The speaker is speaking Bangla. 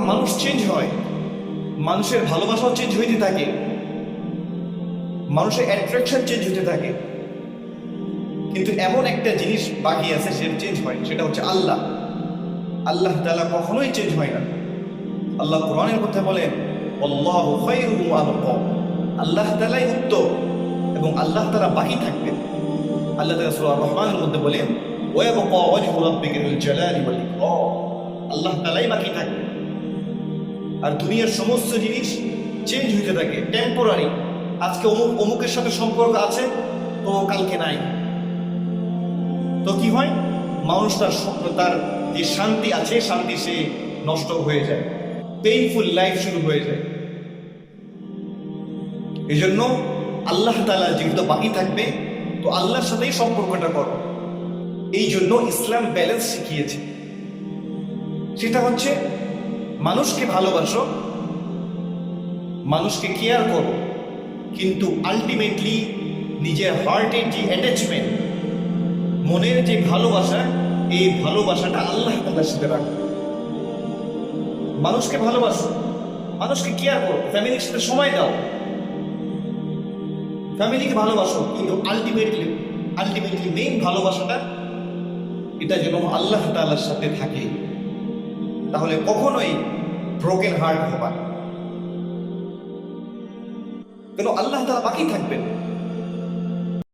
মানুষ চেঞ্জ হয়, মানুষের ভালোবাসাও চেঞ্জ হইতে থাকে, মানুষের অ্যাট্রাকশন চেঞ্জ হতে থাকে, কিন্তু এমন একটা জিনিস বাকি আছে, সেটা চেঞ্জ হয়, সেটা হচ্ছে আল্লাহ। আল্লাহ তাআলা কখনোই চেঞ্জ হয় না। আল্লাহ কোরআনের মধ্যে বলেন, আল্লাহু খায়রুম ওয়া আবকা, আল্লাহ তাআলাই উত্তম এবং আল্লাহ তাআলা বাকি থাকবেন। আল্লাহ তাআলা সূরা আর-রহমানের মধ্যে বলেন, ওয়া ইয়াবকা ওয়াজহু রাব্বিকা যুল জালালি ওয়াল ইকরাম, আল্লাহ তাআলাই বাকি থাকবেন। আর দুনিয়ার সমস্ত জিনিস চেঞ্জ হতে থাকে, টেম্পোরারি। আজকে অমুকের সাথে সম্পর্ক আছে, তো কালকে নাই। তো কি হয়, মানুষ তার যে শান্তি আছে, শান্তি সে নষ্ট হয়ে যায়, পেইনফুল লাইফ শুরু হয়ে যায়। এই জন্য আল্লাহ তাআলা যেহেতু বাকি থাকবে, তো আল্লাহর সাথেই সম্পর্কটা করো। এই জন্য ইসলাম ব্যালেন্স শিখিয়েছে। সেটা হচ্ছে মানুষকে ভালোবাসো, মানুষকে কেয়ার করো, কিন্তু আলটিমেটলি নিজের হার্টের যে অ্যাটাচমেন্ট, মনের যে ভালোবাসা, এই ভালোবাসাটা আল্লাহ তাআলার সাথে রাখো। মানুষকে ভালোবাসো, মানুষকে কেয়ার করো, ফ্যামিলির সাথে সময় দাও, ফ্যামিলিকে ভালোবাসো, কিন্তু আলটিমেটলি মেইন ভালোবাসাটা এটা যেন আল্লাহ তাআলার সাথে থাকে। তাহলে কখনোই ব্রোকেন হার্ট হবে না, কেন আল্লাহ তাআলা বাকি থাকবেন।